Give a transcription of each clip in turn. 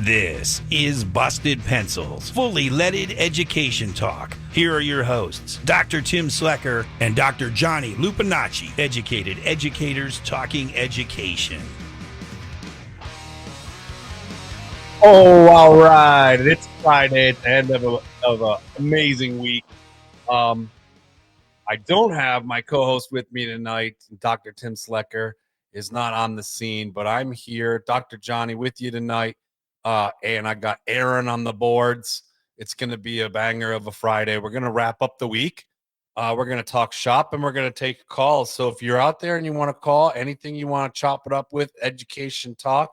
This is Busted Pencils, fully leaded education talk. Here are your hosts, Dr. Tim Slecker and Dr. Johnny Lupinacci, educated educators talking education. Oh, all right. It's Friday at the end of an amazing week. I don't have my co-host with me tonight. Dr. Tim Slecker is not on the scene, but I'm here, Dr. Johnny, with you tonight. And I got Aaron on the boards. It's going to be a banger of a Friday. We're going to wrap up the week. We're going to talk shop and we're going to take calls. So if you're out there and you want to call, anything you want to chop it up with, education talk,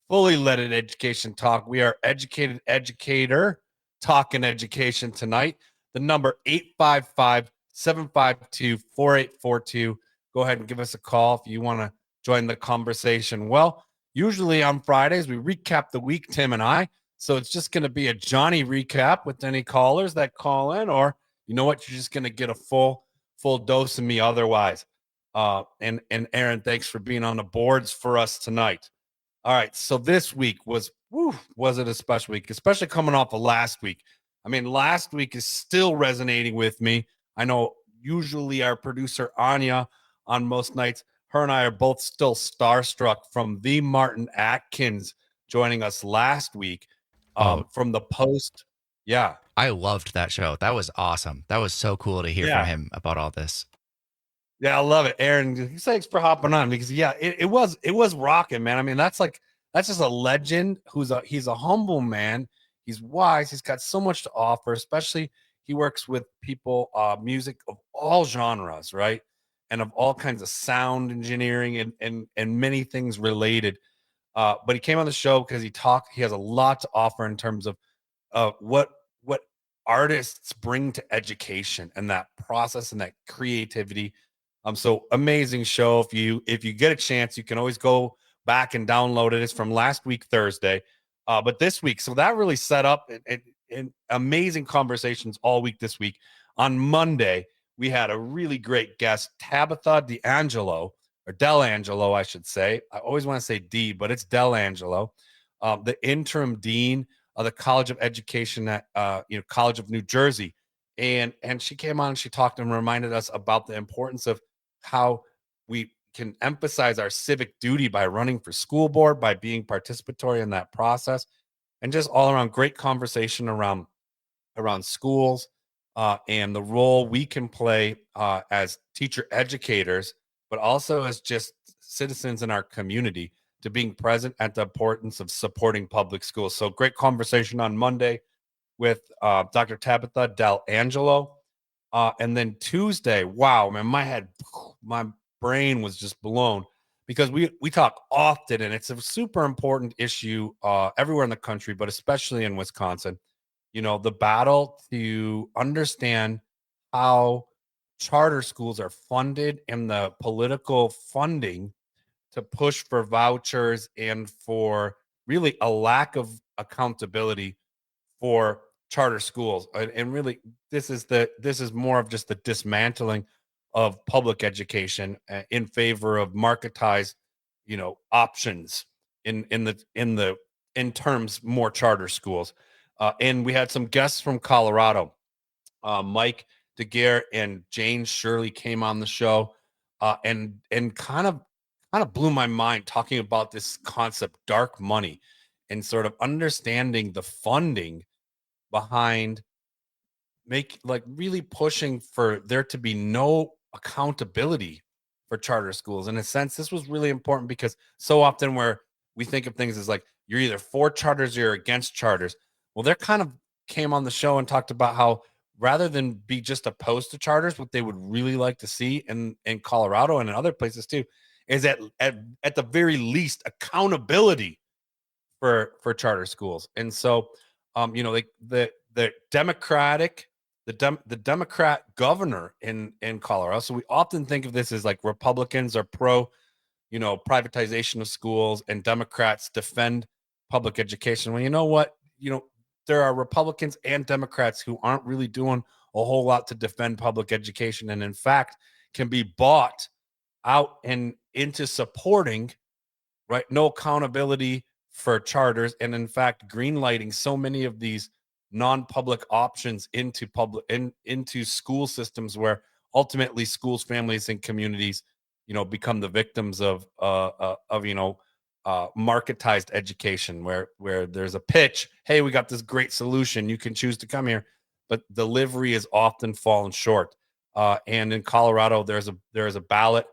fully leaded education talk. We are educated educator talking education tonight. The number 855-752-4842. Go ahead and give us a call if you want to join the conversation. Well, usually on Fridays, we recap the week, Tim and I. So it's just going to be a Johnny recap with any callers that call in, or you know what, you're just going to get a full dose of me otherwise. And Aaron, thanks for being on the boards for us tonight. All right, so this week was it a special week, especially coming off of last week. I mean, last week is still resonating with me. I know usually our producer, Anya, on most nights, her and I are both still starstruck from the Martin Atkins joining us last week from the Post. Yeah. I loved that show. That was awesome. That was so cool to hear from him about all this. Yeah, I love it. Aaron, thanks for hopping on because it was rocking, man. I mean, that's just a legend he's a humble man. He's wise. He's got so much to offer, especially he works with people, music of all genres, right? And of all kinds of sound engineering and many things related. But he came on the show because he has a lot to offer in terms of what artists bring to education and that process and that creativity. So amazing show. If you get a chance, you can always go back and download it. It's from last week, Thursday. But this week, so that really set up and amazing conversations all week this week. On Monday, we had a really great guest, Tabitha D'Angelo, or Delangelo, I should say. I always want to say D, but it's Delangelo, the interim dean of the College of Education at College of New Jersey. And she came on and she talked and reminded us about the importance of how we can emphasize our civic duty by running for school board, by being participatory in that process, and just all around great conversation around schools and the role we can play as teacher educators, but also as just citizens in our community, to being present at the importance of supporting public schools. So great conversation on Monday with Dr. Tabitha D'Angelo. And then Tuesday, wow, man, my brain was just blown because we talk often, and it's a super important issue everywhere in the country, but especially in Wisconsin. You know, the battle to understand how charter schools are funded and the political funding to push for vouchers and for really a lack of accountability for charter schools. And really, this is more of just the dismantling of public education in favor of marketized, options in terms more charter schools. And we had some guests from Colorado. Mike DeGuerre and Jane Shirley came on the show and kind of blew my mind talking about this concept, dark money, and sort of understanding the funding behind really pushing for there to be no accountability for charter schools. In a sense, this was really important because so often where we think of things as like you're either for charters or you're against charters. Well, they're kind of came on the show and talked about how rather than be just opposed to charters, what they would really like to see in Colorado and in other places too, is at the very least accountability for charter schools. And so, the Democrat governor in Colorado. So we often think of this as like Republicans are pro, privatization of schools, and Democrats defend public education. Well, you know what? There are Republicans and Democrats who aren't really doing a whole lot to defend public education, and in fact can be bought out and into supporting, right? No accountability for charters, and in fact, greenlighting so many of these non-public options into school systems where ultimately schools, families, and communities, become the victims of marketized education, where there's a pitch, hey, we got this great solution, you can choose to come here, but delivery is often fallen short. And in Colorado, there is a ballot,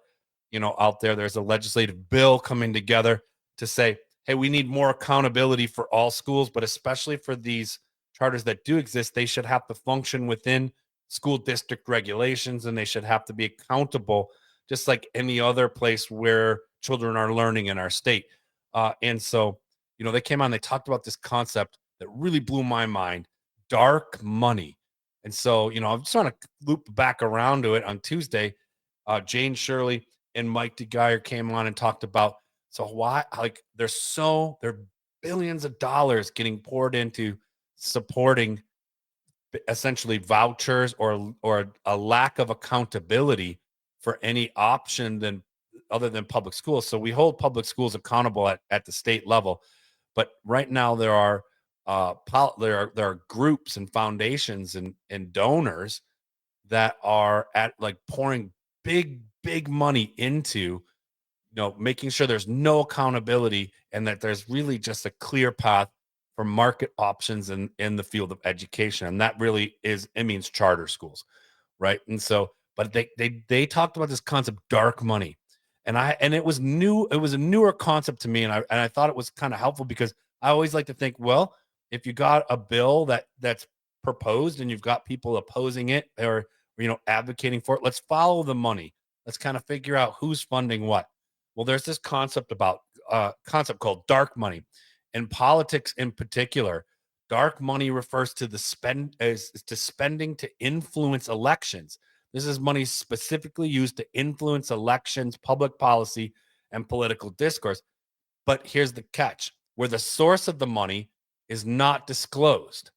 out there. There's a legislative bill coming together to say, hey, we need more accountability for all schools, but especially for these charters that do exist, they should have to function within school district regulations, and they should have to be accountable just like any other place where children are learning in our state. And so, they came on, they talked about this concept that really blew my mind, dark money. And so, I'm just trying to loop back around to it on Tuesday. Jane Shirley and Mike DeGuyer came on and talked about, so why, like, there are billions of dollars getting poured into supporting essentially vouchers or a lack of accountability for any option other than public schools. So we hold public schools accountable at the state level, but right now there are groups and foundations and donors that are pouring big money into making sure there's no accountability and that there's really just a clear path for market options in the field of education. And that really means charter schools, right? And so, but they talked about this concept, dark money. And it was new. It was a newer concept to me. And I thought it was kind of helpful because I always like to think, well, if you got a bill that's proposed and you've got people opposing it or advocating for it, let's follow the money. Let's kind of figure out who's funding what. Well, there's this concept called dark money. In politics in particular, dark money refers to spending to influence elections. This is money specifically used to influence elections, public policy, and political discourse. But here's the catch, where the source of the money is not disclosed,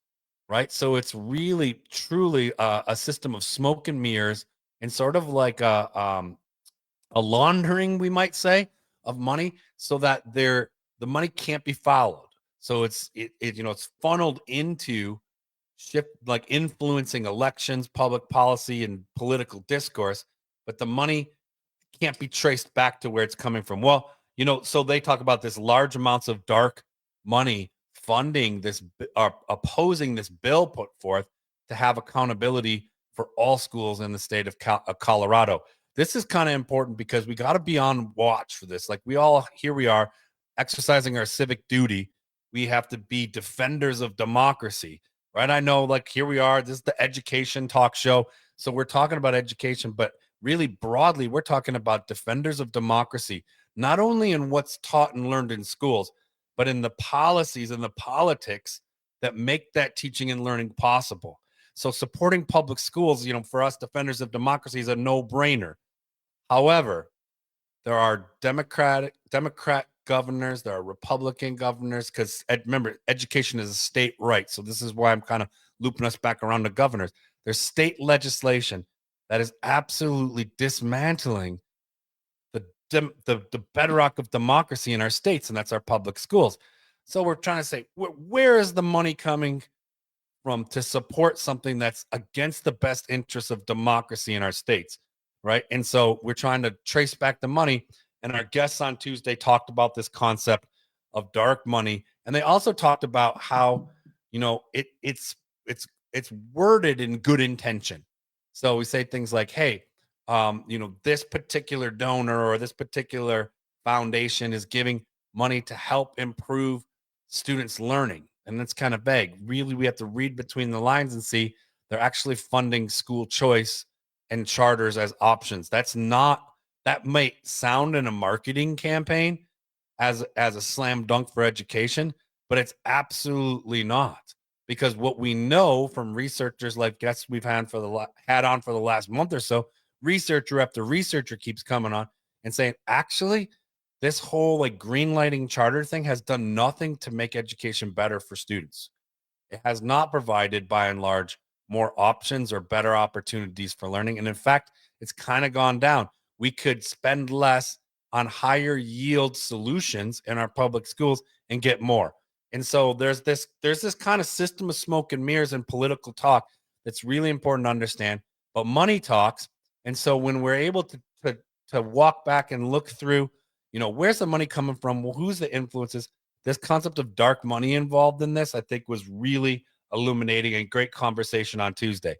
right? So it's really, truly a system of smoke and mirrors and sort of like a laundering, we might say, of money, so that the money can't be followed. So it's funneled into influencing elections, public policy, and political discourse, but the money can't be traced back to where it's coming from. Well, so they talk about this large amounts of dark money funding this or opposing this bill put forth to have accountability for all schools in the state of Colorado. This is kind of important because we got to be on watch for this. Like here we are exercising our civic duty. We have to be defenders of democracy, right? I know, here we are. This is the education talk show. So we're talking about education, but really broadly, we're talking about defenders of democracy, not only in what's taught and learned in schools, but in the policies and the politics that make that teaching and learning possible. So supporting public schools, for us defenders of democracy is a no-brainer. However, there are Democrat governors, there are Republican governors, because remember, education is a state right. So this is why I'm kind of looping us back around to governors. There's state legislation that is absolutely dismantling the bedrock of democracy in our states, and that's our public schools. So we're trying to say, where is the money coming from to support something that's against the best interests of democracy in our states, right? And so we're trying to trace back the money. And our guests on Tuesday talked about this concept of dark money, and they also talked about how it's worded in good intention. So we say things like, hey, this particular donor or this particular foundation is giving money to help improve students' learning. And that's kind of vague. Really, we have to read between the lines and see they're actually funding school choice and charters as options. That might sound in a marketing campaign as a slam dunk for education, but it's absolutely not. Because what we know from researchers like guests we've had on for the last month or so, researcher after researcher keeps coming on and saying, actually, this whole green lighting charter thing has done nothing to make education better for students. It has not provided, by and large, more options or better opportunities for learning. And in fact, it's kind of gone down. We could spend less on higher yield solutions in our public schools and get more. And so there's this kind of system of smoke and mirrors and political talk that's really important to understand. But money talks. And so when we're able to walk back and look through, where's the money coming from? Well, who's the influences? This concept of dark money involved in this, I think, was really illuminating and great conversation on Tuesday.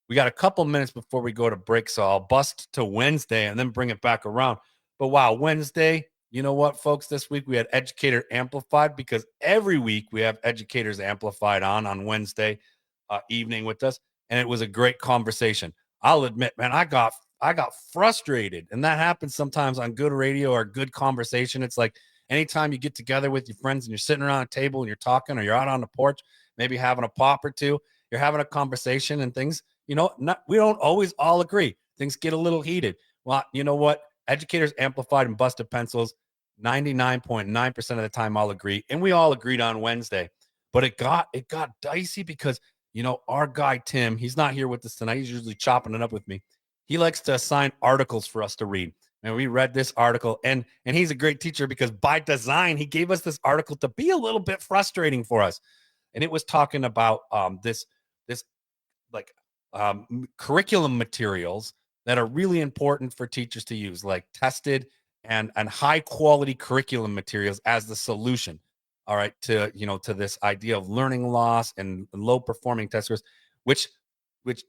We got a couple minutes before we go to break, so I'll bust to Wednesday and then bring it back around. But wow, Wednesday, you know what, folks? This week we had Educator Amplified, because every week we have Educators Amplified on Wednesday evening with us, and it was a great conversation. I'll admit, man, I got frustrated, and that happens sometimes on good radio or good conversation. It's like anytime you get together with your friends and you're sitting around a table and you're talking, or you're out on the porch, maybe having a pop or two, you're having a conversation and things, we don't always all agree. Things get a little heated. Well, you know what? Educators Amplified and Busted Pencils, 99.9% of the time I'll agree. And we all agreed on Wednesday. But it got dicey because, our guy, Tim, he's not here with us tonight. He's usually chopping it up with me. He likes to assign articles for us to read. And we read this article, and he's a great teacher because by design, he gave us this article to be a little bit frustrating for us. And it was talking about this curriculum materials that are really important for teachers to use, like tested and high quality curriculum materials as the solution. All right, to this idea of learning loss and low performing test scores, which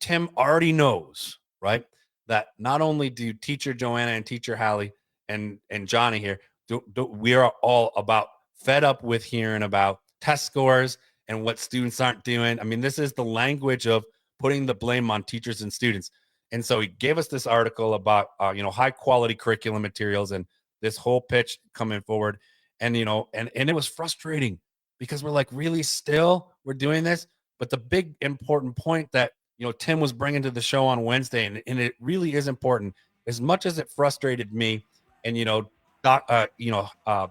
Tim already knows, right? That not only do teacher Joanna and teacher Hallie and Johnny here, we are all about fed up with hearing about test scores and what students aren't doing. I mean, this is the language of putting the blame on teachers and students. And so he gave us this article about, high quality curriculum materials and this whole pitch coming forward. And, and it was frustrating because we're like, really, still we're doing this. But the big important point that, Tim was bringing to the show on Wednesday, and it really is important, as much as it frustrated me and,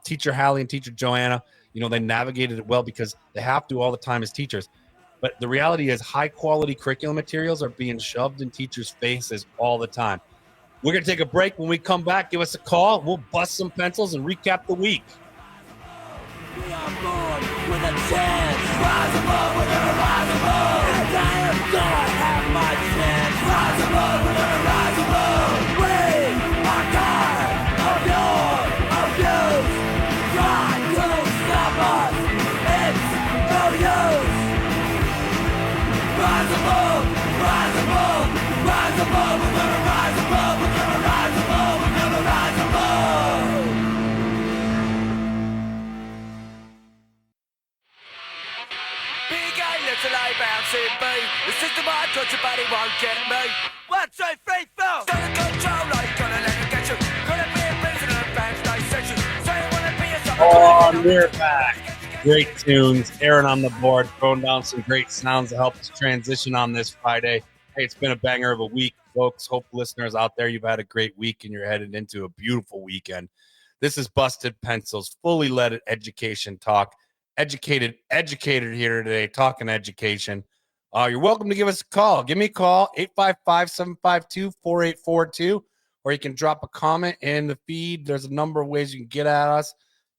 teacher Hallie and teacher Joanna, they navigated it well because they have to all the time as teachers. But the reality is high quality curriculum materials are being shoved in teachers' faces all the time. We're going to take a break. When we come back, give us a call. We'll bust some pencils and recap the week. We are born with a chance. Rise above, we're gonna rise above. And I am gonna have my chance. Rise above, we're gonna rise above. We are God of your abuse. Try to stop us. It's no use. Rise above, rise above, rise above. We're gonna rise above. We're gonna rise above. We're gonna rise above. Big A, little A, bouncing B. The system I touch your body won't get me. 1, 2, 3, 4. Stand control, like gonna let it get you. Gonna be a prisoner of band stage section. So you wanna be a summer. Oh, we're back. Great tunes. Aaron on the board, throwing down some great sounds to help us transition on this Friday. Hey, it's been a banger of a week, folks. Hope listeners out there, you've had a great week and you're headed into a beautiful weekend. This is Busted Pencils, fully leaded education talk. Educated here today, talking education. You're welcome to give us a call. Give me a call, 855-752-4842, or you can drop a comment in the feed. There's a number of ways you can get at us.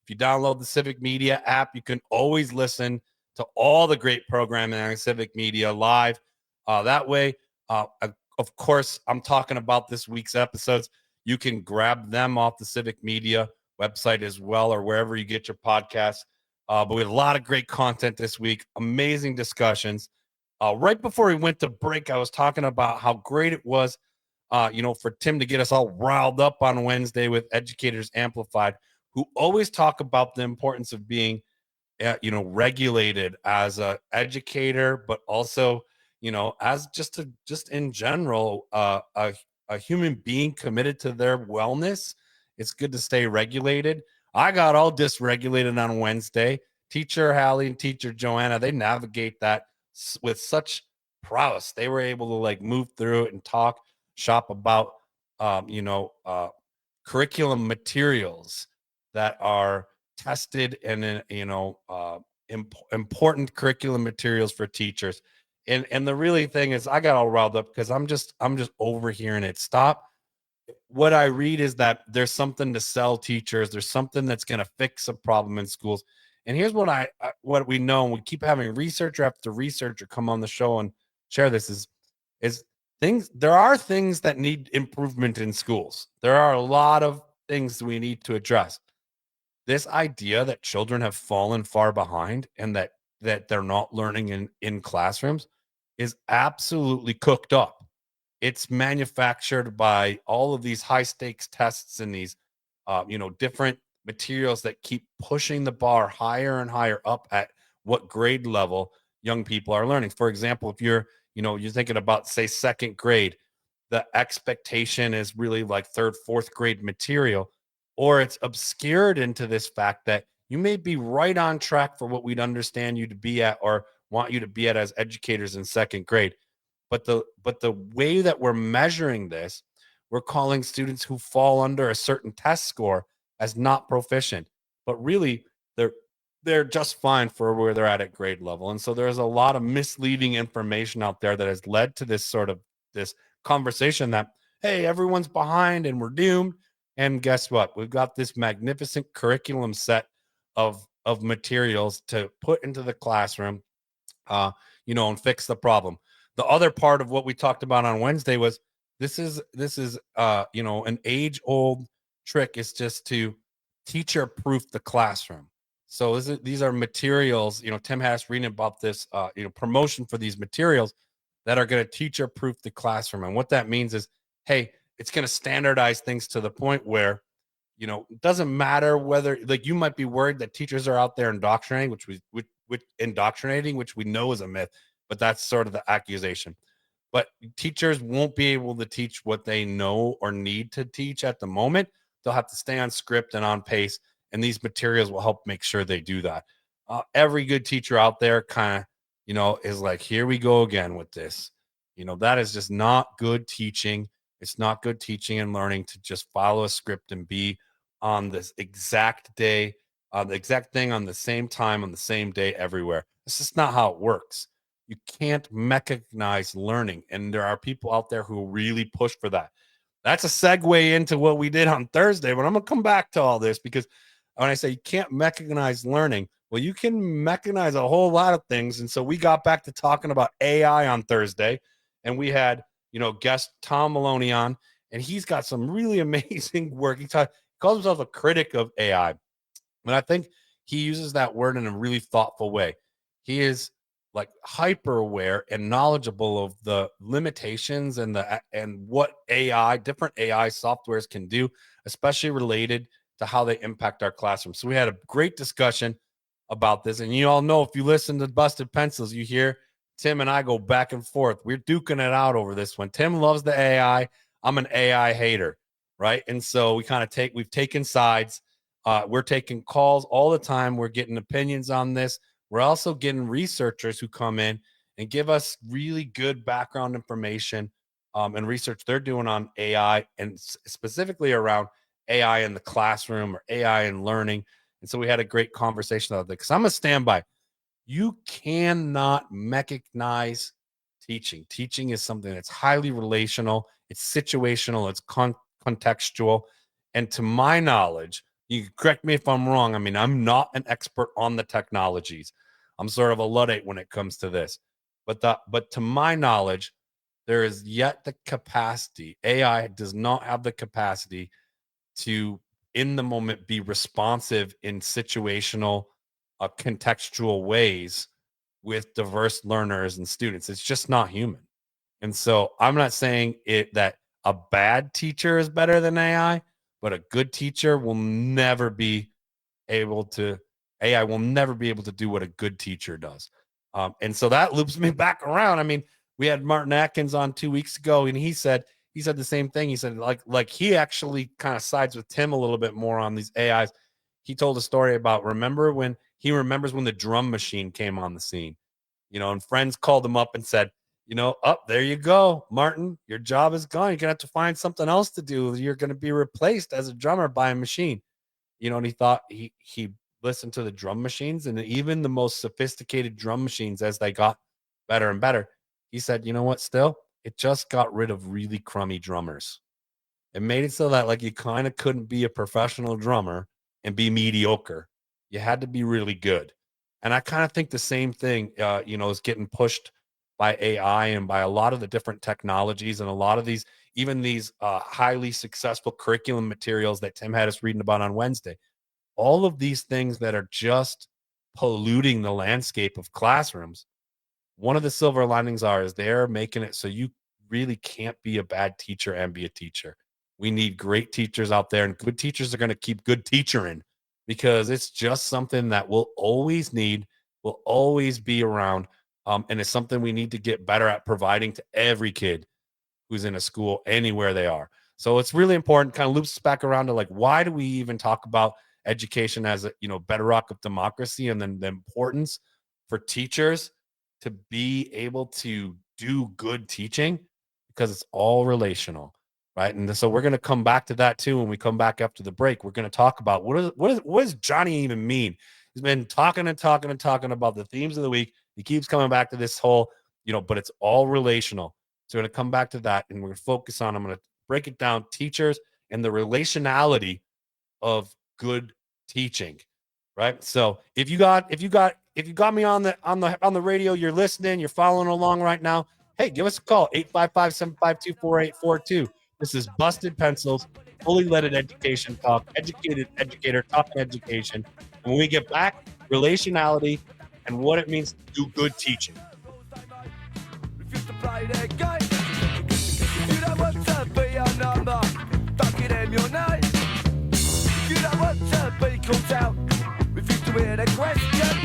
If you download the Civic Media app, you can always listen to all the great programming on Civic Media live. That way, of course, I'm talking about this week's episodes. You can grab them off the Civic Media website as well, or wherever you get your podcasts. But we had a lot of great content this week, amazing discussions. Right before we went to break, I was talking about how great it was, for Tim to get us all riled up on Wednesday with Educators Amplified, who always talk about the importance of being, regulated as a educator, but also, as just in general, a human being committed to their wellness. It's good to stay regulated. I got all dysregulated on Wednesday. Teacher Hallie and teacher Joanna, they navigate that with such prowess. They were able to move through it and shop about, curriculum materials that are tested and, important curriculum materials for teachers. And the really thing is, I got all riled up because I'm just overhearing it. Stop what I read is that there's something to sell teachers. There's something that's going to fix a problem in schools. And here's what we know, and we keep having researcher after researcher come on the show and share this is things. There are things that need improvement in schools. There are a lot of things we need to address. This idea that children have fallen far behind and that they're not learning in classrooms is absolutely cooked up. It's manufactured by all of these high stakes tests and these different materials that keep pushing the bar higher and higher up at what grade level young people are learning. For example, if you're thinking about, say, second grade, the expectation is really like third, fourth grade material, or it's obscured into this fact that you may be right on track for what we'd understand you to be at or want you to be at as educators in second grade. But the way that we're measuring this, we're calling students who fall under a certain test score as not proficient, but really they're just fine for where they're at grade level. And so there's a lot of misleading information out there that has led to this conversation that, hey, everyone's behind and we're doomed. And guess what? We've got this magnificent curriculum set of materials to put into the classroom, and fix the problem. The other part of what we talked about on Wednesday was this is an age old trick is just to teacher proof the classroom. So these are materials, Tim had us reading about this, promotion for these materials that are going to teacher proof the classroom. And what that means is, hey, it's going to standardize things to the point where, it doesn't matter whether, like, you might be worried that teachers are out there indoctrinating, which we know is a myth, but that's sort of the accusation. But teachers won't be able to teach what they know or need to teach at the moment. They'll have to stay on script and on pace, and these materials will help make sure they do that. Every good teacher out there kind of, is like, here we go again with this. That is just not good teaching. It's not good teaching and learning to just follow a script and be on this exact day, the exact thing on the same time, on the same day everywhere. It's just not how it works. You can't mechanize learning. And there are people out there who really push for that. That's a segue into what we did on Thursday, but I'm going to come back to all this because when I say you can't mechanize learning, well, you can mechanize a whole lot of things. And so we got back to talking about AI on Thursday, and we had, guest Tom Maloney on, and he's got some really amazing work. He calls himself a critic of AI. And I think he uses that word in a really thoughtful way. He is like hyper aware and knowledgeable of the limitations and what different AI softwares can do, especially related to how they impact our classroom. So we had a great discussion about this. And you all know, if you listen to Busted Pencils, you hear Tim and I go back and forth. We're duking it out over this one. Tim loves the AI. I'm an AI hater, right? And so we've taken sides. We're taking calls all the time. We're getting opinions on this. We're also getting researchers who come in and give us really good background information and research they're doing on AI, and specifically around AI in the classroom or AI in learning. And so we had a great conversation about that, because I'm a standby. You cannot mechanize teaching. Teaching is something that's highly relational. It's situational. It's contextual. And to my knowledge, you can correct me if I'm wrong. I mean, I'm not an expert on the technologies. I'm sort of a Luddite when it comes to this. But to my knowledge, there is yet the capacity. AI does not have the capacity to, in the moment, be responsive in situational, contextual ways with diverse learners and students. It's just not human. And so I'm not saying that a bad teacher is better than AI, but a good teacher will never be able to, AI will never be able to do what a good teacher does. And so that loops me back around. I mean, we had Martin Atkins on 2 weeks ago, and he said the same thing. He said, like he actually kind of sides with Tim a little bit more on these AIs. He told a story about, he remembers when the drum machine came on the scene, and friends called him up and said, there you go, Martin, your job is gone. You're going to have to find something else to do. You're going to be replaced as a drummer by a machine. And he thought he listened to the drum machines, and even the most sophisticated drum machines, as they got better and better, he said, you know what, still, it just got rid of really crummy drummers. It made it so that like you kind of couldn't be a professional drummer and be mediocre. You had to be really good. And I kind of think the same thing, is getting pushed by AI and by a lot of the different technologies and a lot of these, even these highly successful curriculum materials that Tim had us reading about on Wednesday. All of these things that are just polluting the landscape of classrooms. One of the silver linings is they're making it so you really can't be a bad teacher and be a teacher. We need great teachers out there, and good teachers are going to keep good teachering because it's just something that we'll always need, will always be around. And it's something we need to get better at providing to every kid who's in a school anywhere they are. So it's really important, kind of loops us back around to like, why do we even talk about education as a bedrock of democracy, and then the importance for teachers to be able to do good teaching, because it's all relational, right? And so we're going to come back to that too when we come back after the break. We're going to talk about what does Johnny even mean? He's been talking and talking and talking about the themes of the week. He keeps coming back to this whole, but it's all relational. So we're going to come back to that, and we're going to focus on, I'm going to break it down, teachers and the relationality of good teaching, right? So if you got me on the radio, you're listening, you're following along right now, hey, give us a call, 855-752-4842. This is Busted Pencils, fully leaded education talk, educated educator talking education. And when we get back, relationality and what it means to do good teaching. Refuse to play their game. You don't want to be a number, don't give them your name. You don't want to be called out, refuse to hear the question.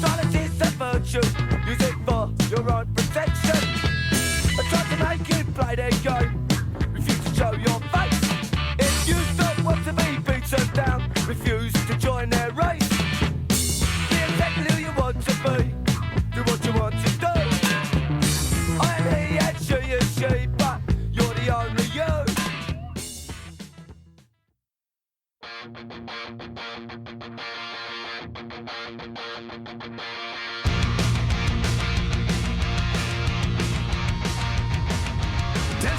Silence is a virtue, use it for your own protection. I try to make you play their game, refuse to show your face. If you don't want to be beaten down, refuse to join their race. Be exactly who you want to be, do what you want to do. I'm he and she is she, but you're the only you.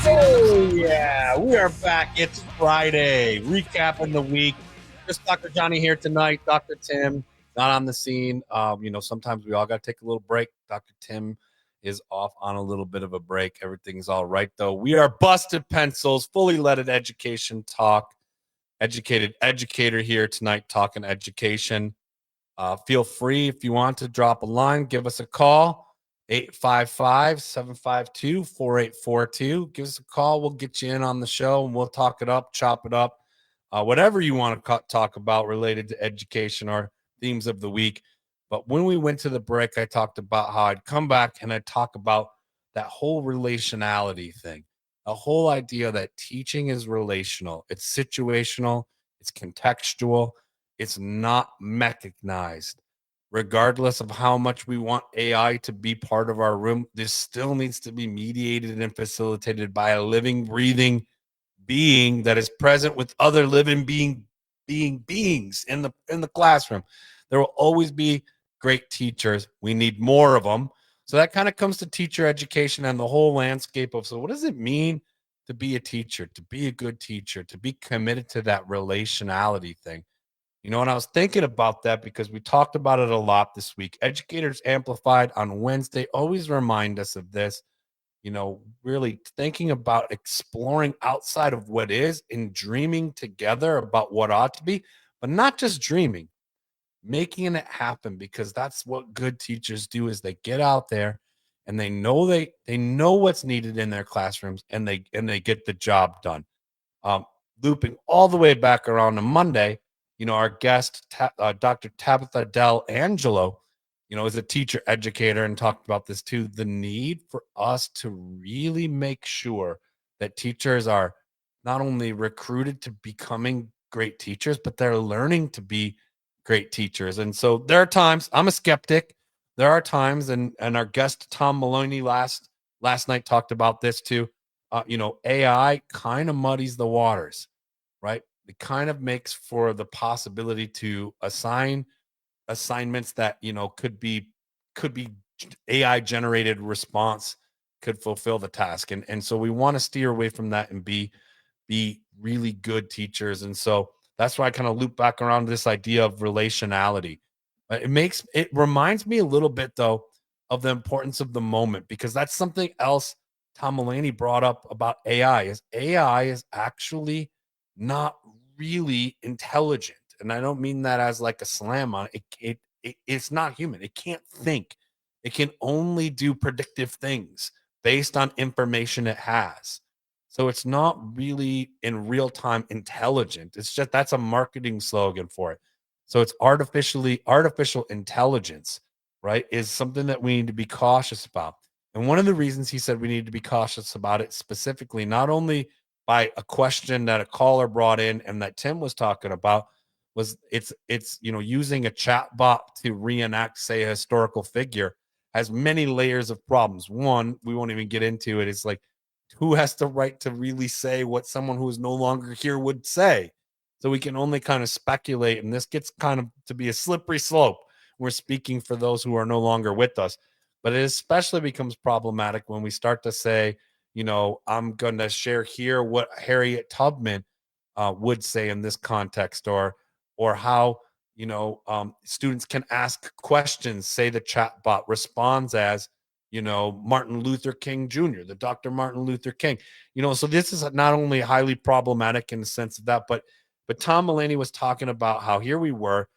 Oh yeah, we are back. It's Friday, recapping the week. Just Dr. Johnny here tonight. Dr. Tim not on the scene. Sometimes we all got to take a little break. Dr. Tim is off on a little bit of a break. Everything's all right though. We are Busted Pencils, fully leaded education talk. Educated educator here tonight, talking education. Feel free if you want to drop a line, give us a call. 855-752-4842. Give us a call. We'll get you in on the show and we'll talk it up, chop it up, whatever you want to talk about related to education or themes of the week. But when we went to the break, I talked about how I'd come back and I'd talk about that whole relationality thing, a whole idea that teaching is relational. It's situational. It's contextual. It's not mechanized. Regardless of how much we want AI to be part of our room, this still needs to be mediated and facilitated by a living, breathing being that is present with other living beings in the classroom. There will always be great teachers. We need more of them. So that kind of comes to teacher education and the whole landscape of, so what does it mean to be a teacher, to be a good teacher, to be committed to that relationality thing? And I was thinking about that because we talked about it a lot this week. Educators Amplified on Wednesday always remind us of this, really thinking about exploring outside of what is and dreaming together about what ought to be, but not just dreaming, making it happen, because that's what good teachers do is they get out there and they know what's needed in their classrooms and they get the job done. Looping all the way back around to Monday, our guest, Dr. Tabitha Del Angelo, is a teacher educator and talked about this too. The need for us to really make sure that teachers are not only recruited to becoming great teachers, but they're learning to be great teachers. And so there are times, I'm a skeptic. There are times, and our guest Tom Maloney last night talked about this too. AI kind of muddies the waters, right? It kind of makes for the possibility to assign assignments that could be AI generated response could fulfill the task, and so we want to steer away from that and be be really good teachers. And so that's why I kind of loop back around to this idea of relationality. It reminds me a little bit though of the importance of the moment, because that's something else Tom Mulaney brought up about AI is actually not really intelligent. And I don't mean that as like a slam on it. It's not human. It can't think. It can only do predictive things based on information it has. So it's not really in real time intelligent. It's just that's a marketing slogan for it. So it's artificial intelligence, right? Is something that we need to be cautious about. And one of the reasons he said we need to be cautious about it specifically, not only by a question that a caller brought in and that Tim was talking about, was it's using a chat bot to reenact, say, a historical figure has many layers of problems. One, we won't even get into it. It's like, who has the right to really say what someone who is no longer here would say? So we can only kind of speculate, and this gets kind of to be a slippery slope. We're speaking for those who are no longer with us, but it especially becomes problematic when we start to say, I'm going to share here what Harriet Tubman would say in this context, or how students can ask questions. Say the chat bot responds as Martin Luther King Jr., the Dr. Martin Luther King. So this is not only highly problematic in the sense of that, but Tom Mulaney was talking about how here we were,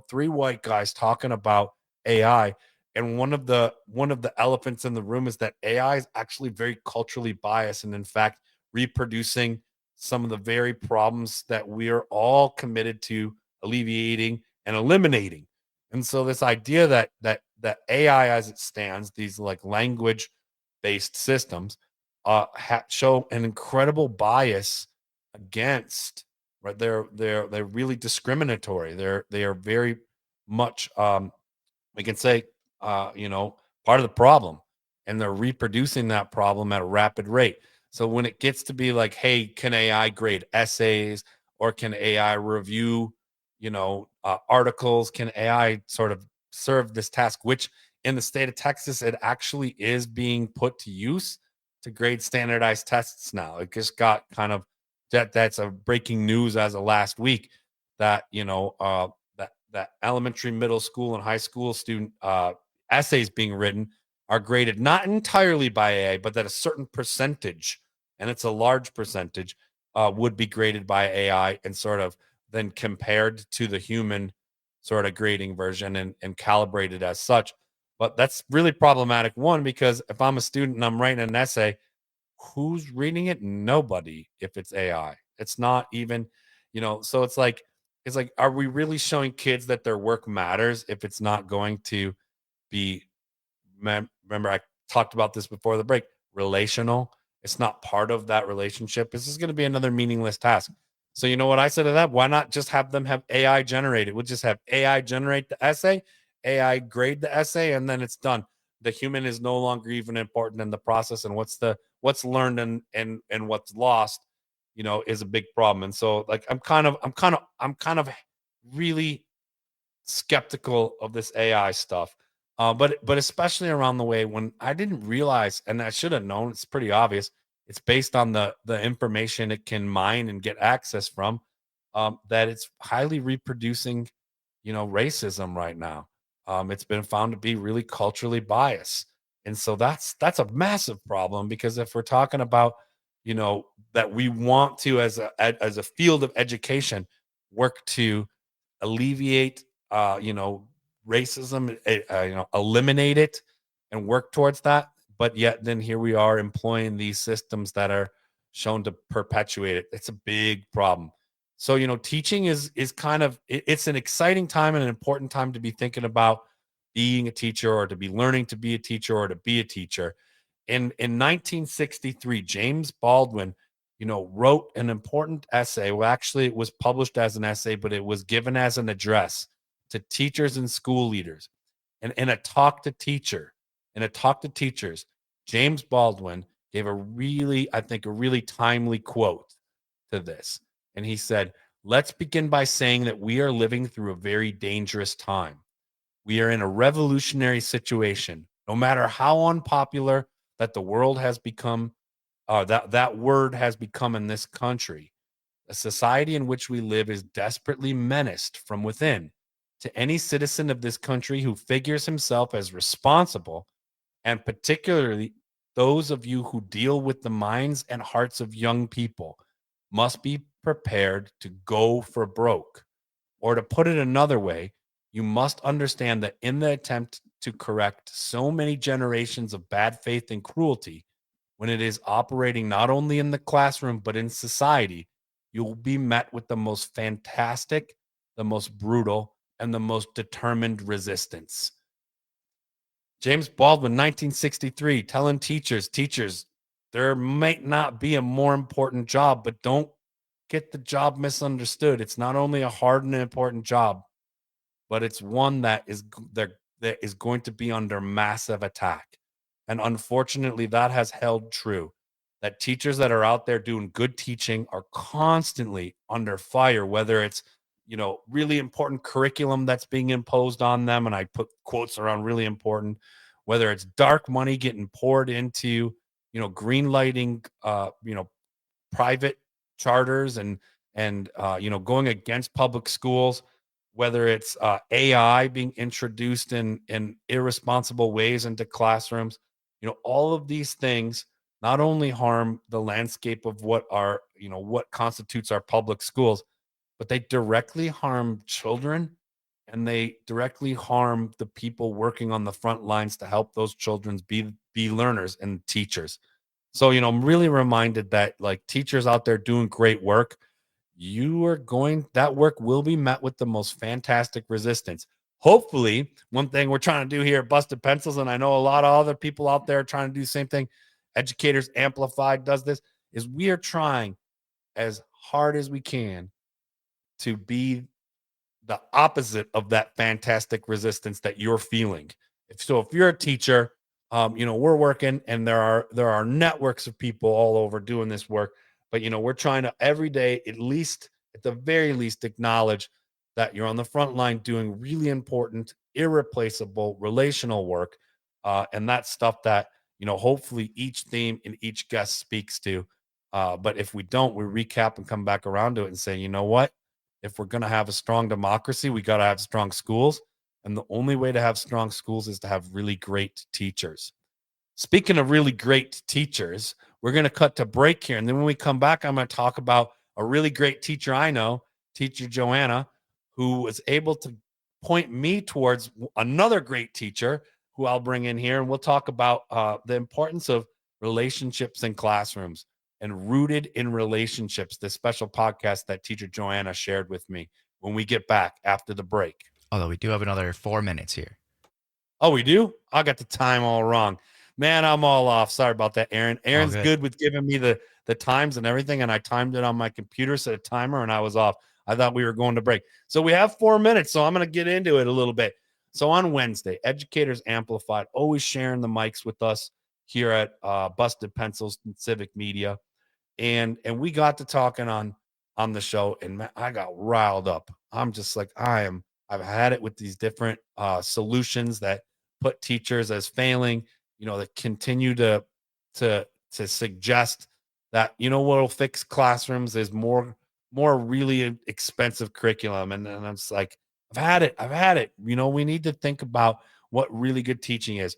three white guys talking about AI. And one of the elephants in the room is that AI is actually very culturally biased, and in fact, reproducing some of the very problems that we are all committed to alleviating and eliminating. And so this idea that AI as it stands, these like language based systems, show an incredible bias against, right? They're really discriminatory. They are very much we can say part of the problem, and they're reproducing that problem at a rapid rate. So when it gets to be like, hey, can AI grade essays, or can AI review articles, can AI sort of serve this task, which in the state of Texas it actually is being put to use to grade standardized tests now. It just got kind of that's a breaking news as of last week that that elementary, middle school, and high school student essays being written are graded not entirely by AI, but that a certain percentage, and it's a large percentage, would be graded by AI and sort of then compared to the human sort of grading version and calibrated as such. But that's really problematic. One, because if I'm a student and I'm writing an essay, who's reading it? Nobody. If it's AI, it's not even, so it's like, are we really showing kids that their work matters if it's not going to be, remember I talked about this before the break, relational? It's not part of that relationship. This is going to be another meaningless task. So you know what I said to that? Why not just have them have AI generate it? We'll just have AI generate the essay, AI grade the essay, and then it's done. The human is no longer even important in the process, and what's learned and what's lost, is a big problem. And so like I'm kind of really skeptical of this AI stuff. But especially around the way when I didn't realize, and I should have known, it's pretty obvious. It's based on the information it can mine and get access from, that it's highly reproducing, racism right now. It's been found to be really culturally biased. And so that's a massive problem, because if we're talking about, that we want to, as a field of education, work to alleviate, racism, eliminate it and work towards that. But yet then here we are employing these systems that are shown to perpetuate it. It's a big problem. So, teaching is kind of, it's an exciting time and an important time to be thinking about being a teacher, or to be learning to be a teacher, or to be a teacher. In 1963, James Baldwin, wrote an important essay. Well, actually, it was published as an essay, but it was given as an address to teachers and school leaders. And in a talk to teachers, James Baldwin gave a really timely quote to this. And he said, "Let's begin by saying that we are living through a very dangerous time. We are in a revolutionary situation. No matter how unpopular that the world has become, that word has become in this country. A society in which we live is desperately menaced from within. To any citizen of this country who figures himself as responsible, and particularly those of you who deal with the minds and hearts of young people, must be prepared to go for broke. Or to put it another way, you must understand that in the attempt to correct so many generations of bad faith and cruelty, when it is operating not only in the classroom but in society, you will be met with the most fantastic, the most brutal, and the most determined resistance. James Baldwin, 1963, telling teachers, there might not be a more important job, but don't get the job misunderstood. It's not only a hard and important job, but it's one that is going to be under massive attack. And unfortunately, that has held true. That teachers that are out there doing good teaching are constantly under fire, whether it's really important curriculum that's being imposed on them, and I put quotes around really important, whether it's dark money getting poured into green lighting private charters and going against public schools, whether it's AI being introduced in irresponsible ways into classrooms. All of these things not only harm the landscape of what constitutes our public schools, but they directly harm children, and they directly harm the people working on the front lines to help those children be learners and teachers. So, I'm really reminded that, like, teachers out there doing great work, that work will be met with the most fantastic resistance. Hopefully, one thing we're trying to do here at Busted Pencils, and I know a lot of other people out there are trying to do the same thing, Educators Amplified does this, is we are trying as hard as we can to be the opposite of that fantastic resistance that you're feeling. If you're a teacher, we're working, and there are networks of people all over doing this work, but we're trying to every day, at the very least, acknowledge that you're on the front line doing really important, irreplaceable relational work, and that's stuff that hopefully each theme and each guest speaks to. But if we don't, we recap and come back around to it and say, you know what? If we're going to have a strong democracy, we got to have strong schools. And the only way to have strong schools is to have really great teachers. Speaking of really great teachers, we're going to cut to break here. And then when we come back, I'm going to talk about a really great teacher I know, Teacher Joanna, who was able to point me towards another great teacher who I'll bring in here. And we'll talk about the importance of relationships in classrooms and Rooted in Relationships, this special podcast that Teacher Joanna shared with me, when we get back after the break. Although we do have another 4 minutes here. Oh, we do? I got the time all wrong. Man, I'm all off. Sorry about that, Aaron. Aaron's good with giving me the times and everything, and I timed it on my computer, set a timer, and I was off. I thought we were going to break. So we have 4 minutes, so I'm going to get into it a little bit. So on Wednesday, Educators Amplified, always sharing the mics with us here at Busted Pencils and Civic Media. And we got to talking on the show, and man, I got riled up. I'm just like, I've had it with these different solutions that put teachers as failing, that continue to suggest that, what'll fix classrooms is more really expensive curriculum. And I'm just like, I've had it. We need to think about what really good teaching is.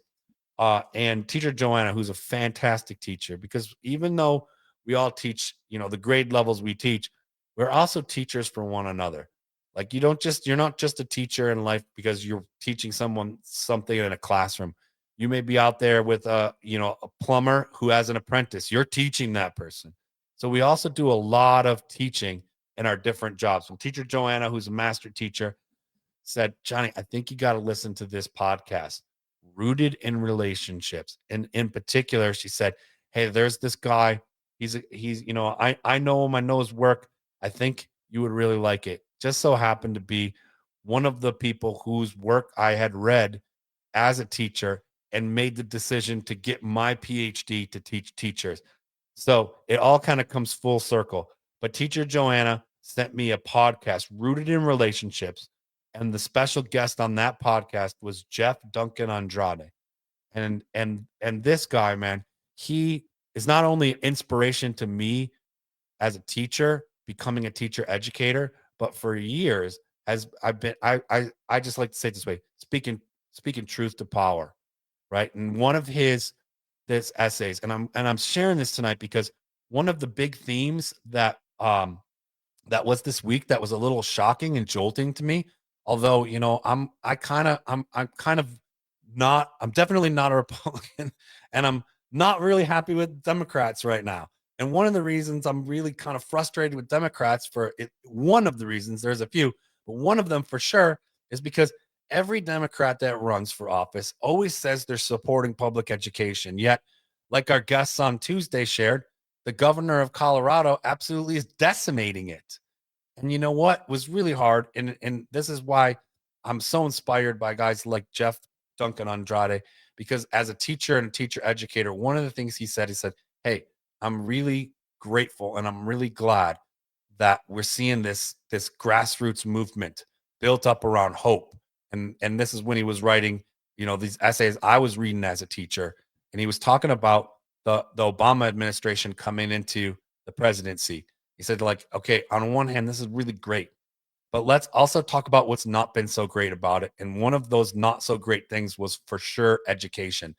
And Teacher Joanna, who's a fantastic teacher, because even though we all teach, the grade levels we teach, we're also teachers for one another. Like, you're not just a teacher in life because you're teaching someone something in a classroom. You may be out there with a plumber who has an apprentice. You're teaching that person. So we also do a lot of teaching in our different jobs. Well, Teacher Joanna, who's a master teacher, said, Johnny, I think you got to listen to this podcast, Rooted in Relationships. And in particular, she said, hey, there's this guy. He's I know him. I know his work. I think you would really like it. Just so happened to be one of the people whose work I had read as a teacher and made the decision to get my PhD to teach teachers. So it all kind of comes full circle. But Teacher Joanna sent me a podcast, Rooted in Relationships. And the special guest on that podcast was Jeff Duncan Andrade. And this guy, man, he is not only inspiration to me as a teacher, becoming a teacher educator, but for years as I just like to say it this way, speaking truth to power, right? And one of this essays, and I'm sharing this tonight because one of the big themes that was this week that was a little shocking and jolting to me, although I'm definitely not a Republican, and I'm not really happy with Democrats right now. And one of the reasons I'm really kind of frustrated with Democrats one of the reasons, there's a few, but one of them for sure is because every Democrat that runs for office always says they're supporting public education. Yet, like our guests on Tuesday shared, the governor of Colorado absolutely is decimating it. And you know what was really hard? And this is why I'm so inspired by guys like Jeff Duncan Andrade, because as a teacher and a teacher educator, one of the things he said, hey, I'm really grateful and I'm really glad that we're seeing this grassroots movement built up around hope. And this is when he was writing, these essays I was reading as a teacher, and he was talking about the Obama administration coming into the presidency. He said, like, okay, on one hand, this is really great, but let's also talk about what's not been so great about it. And one of those not so great things was for sure education.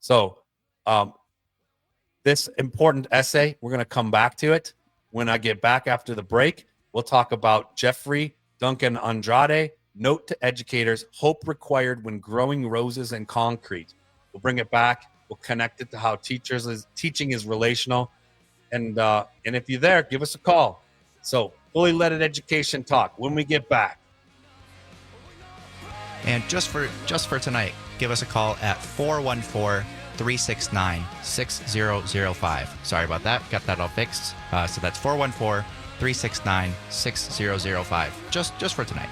So this important essay, we're going to come back to it when I get back after the break. We'll talk about Jeffrey Duncan Andrade, Note to Educators, Hope Required When Growing Roses in Concrete. We'll bring it back. We'll connect it to how teaching is relational. And if you're there, give us a call. So fully leaded education talk when we get back. And just for tonight, give us a call at 414-369-6005. Sorry about that. Got that all fixed. So that's 414-369-6005. Just for tonight.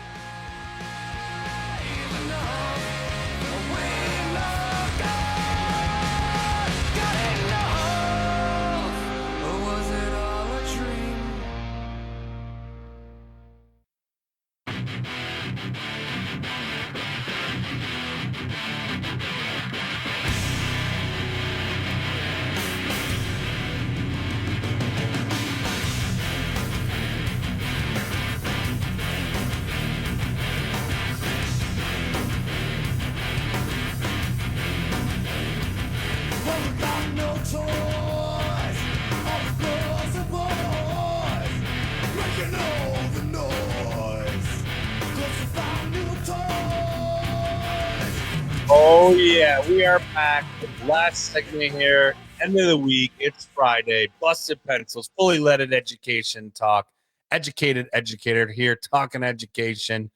Oh yeah, we are back with the last segment here. End of the week. It's Friday. Busted Pencils, fully leaded education talk. Educated educator here, talking education.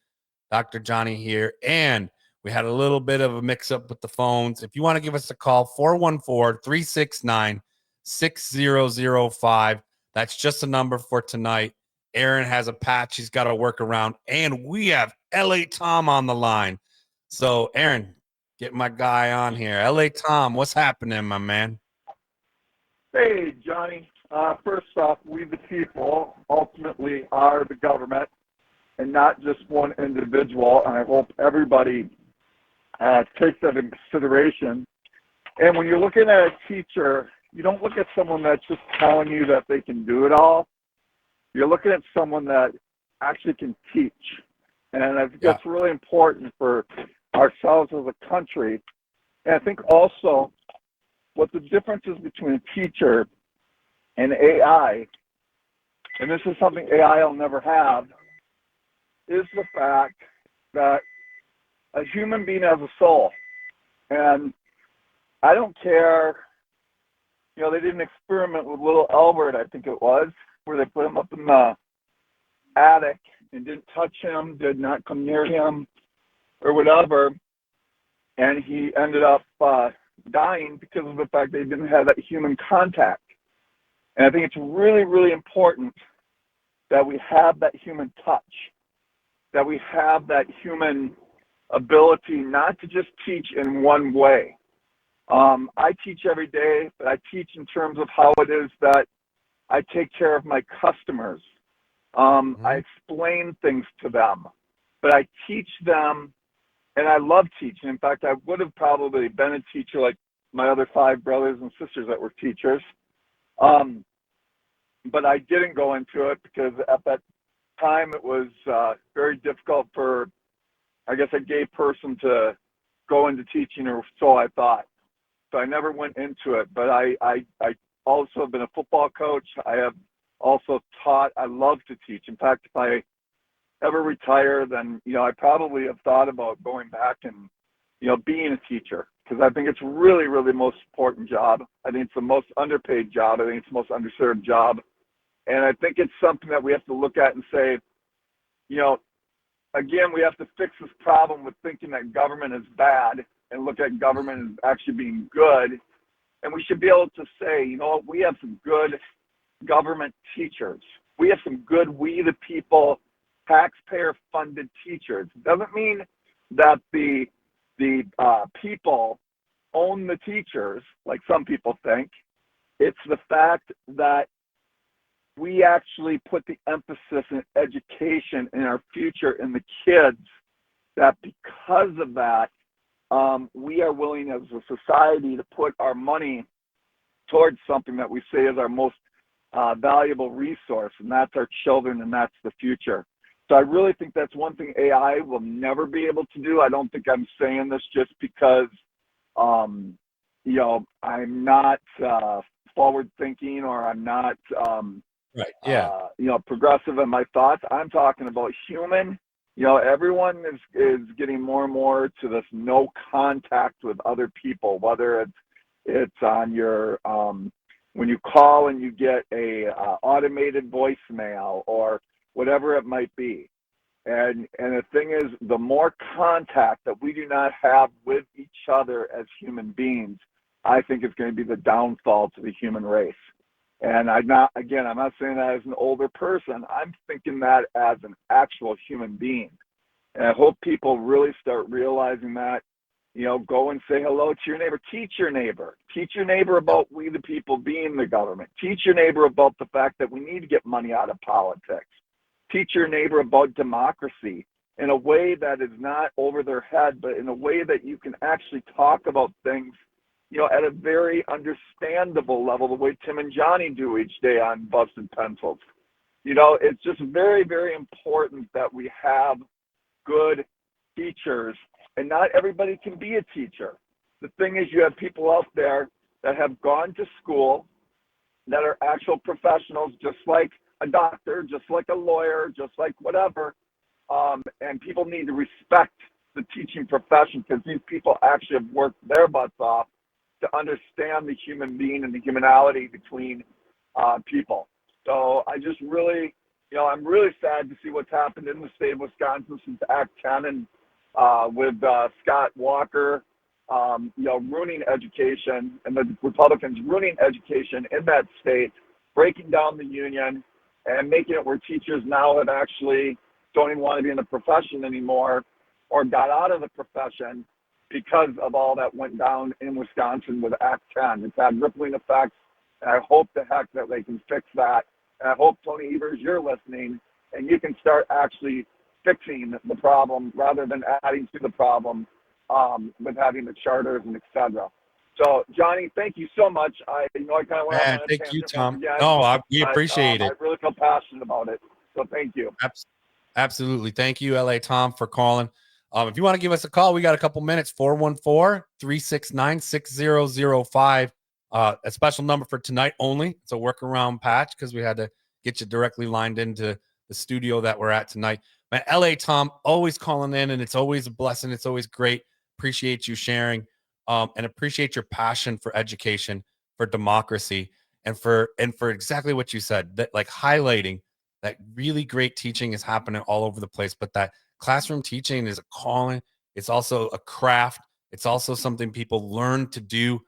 Dr. Johnny here. And we had a little bit of a mix up with the phones. If you want to give us a call, 414-369-6005. That's just a number for tonight. Aaron has a patch he's got to work around. And we have LA Tom on the line. So, Aaron, get my guy on here. LA Tom, what's happening, my man? Hey, Johnny. First off, we the people ultimately are the government and not just one individual. And I hope everybody takes that into consideration. And when you're looking at a teacher, you don't look at someone that's just telling you that they can do it all. You're looking at someone that actually can teach. And I think that's really important for ourselves as a country. And I think also what the difference is between a teacher and AI, and this is something AI will never have, is the fact that a human being has a soul. And I don't care, they did an experiment with little Albert, I think it was, where they put him up in the attic and didn't touch him, did not come near him, or whatever, and he ended up dying because of the fact they didn't have that human contact. And I think it's really, really important that we have that human touch, that we have that human ability not to just teach in one way. I teach every day, but I teach in terms of how it is that I take care of my customers. I explain things to them, but I teach them. And I love teaching. In fact, I would have probably been a teacher like my other 5 brothers and sisters that were teachers. But I didn't go into it because at that time it was very difficult for, I guess, a gay person to go into teaching, or so I thought. So I never went into it. But I also have been a football coach. I have also taught. I love to teach. In fact, if I ever retire, then, I probably have thought about going back and, being a teacher, because I think it's really, really the most important job. I think it's the most underpaid job. I think it's the most underserved job. And I think it's something that we have to look at and say, again, we have to fix this problem with thinking that government is bad and look at government as actually being good. And we should be able to say, we have some good government teachers. We have some good, we the people, taxpayer-funded teachers. It doesn't mean that the people own the teachers, like some people think. It's the fact that we actually put the emphasis in education in our future in the kids, that because of that, we are willing as a society to put our money towards something that we say is our most valuable resource, and that's our children, and that's the future. So I really think that's one thing AI will never be able to do. I don't think I'm saying this just because, I'm not forward thinking, or I'm not, Right. Yeah. Progressive in my thoughts. I'm talking about human. Everyone is getting more and more to this no contact with other people, whether it's on your when you call and you get a automated voicemail or whatever it might be. And the thing is, the more contact that we do not have with each other as human beings, I think it's going to be the downfall to the human race. And I'm not saying that as an older person. I'm thinking that as an actual human being. And I hope people really start realizing that, go and say hello to your neighbor. Teach your neighbor. Teach your neighbor about we the people being the government. Teach your neighbor about the fact that we need to get money out of politics. Teach your neighbor about democracy in a way that is not over their head, but in a way that you can actually talk about things, at a very understandable level, the way Tim and Johnny do each day on Busted Pencils. It's just very, very important that we have good teachers, and not everybody can be a teacher. The thing is, you have people out there that have gone to school that are actual professionals, just like a doctor, just like a lawyer, just like whatever. And people need to respect the teaching profession, because these people actually have worked their butts off to understand the human being and the humanality between people. So I just really, I'm really sad to see what's happened in the state of Wisconsin since Act 10, and with Scott Walker, ruining education, and the Republicans ruining education in that state, breaking down the union, and making it where teachers now have actually don't even want to be in the profession anymore, or got out of the profession because of all that went down in Wisconsin with Act 10. It's had rippling effects, and I hope the heck that they can fix that. And I hope, Tony Evers, you're listening, and you can start actually fixing the problem rather than adding to the problem with having the charters and et cetera. So, Johnny, thank you so much. I kind of went on a Thank you, tangent Tom. again, No, we appreciate but, it. I really feel passionate about it. So thank you. Absolutely. Thank you, LA Tom, for calling. If you want to give us a call, we got a couple minutes, 414-369-6005. A special number for tonight only. It's a workaround patch because we had to get you directly lined into the studio that we're at tonight. Man, LA Tom, always calling in, and it's always a blessing. It's always great. Appreciate you sharing, and appreciate your passion for education, for democracy, and for exactly what you said, that like highlighting that really great teaching is happening all over the place, but that classroom teaching is a calling. It's also a craft. It's also something people learn to do,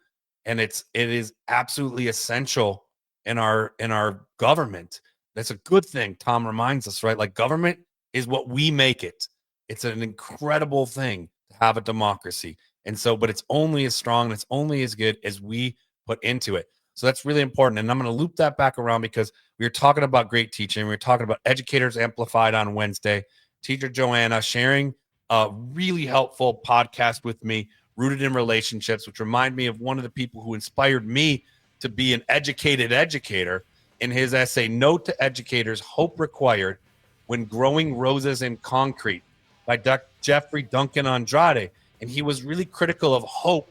and it is absolutely essential in our government. That's a good thing. Tom reminds us, right? Like, government is what we make it. It's an incredible thing to have a democracy. And so, but it's only as strong and it's only as good as we put into it. So that's really important. And I'm going to loop that back around because we were talking about great teaching. We were talking about Educators Amplified on Wednesday. Teacher Joanna sharing a really helpful podcast with me, rooted in relationships, which remind me of one of the people who inspired me to be an educated educator in his essay, Note to Educators, Hope Required When Growing Roses in Concrete by Jeffrey Duncan Andrade. And he was really critical of hope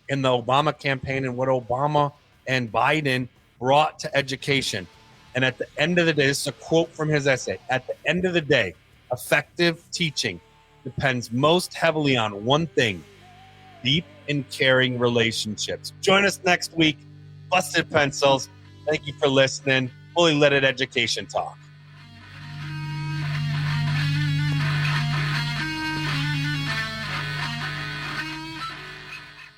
in the Obama campaign and what Obama and Biden brought to education. And at the end of the day, this is a quote from his essay, at the end of the day, effective teaching depends most heavily on one thing: deep and caring relationships. Join us next week. Busted Pencils. Thank you for listening. Fully Leaded Education Talk.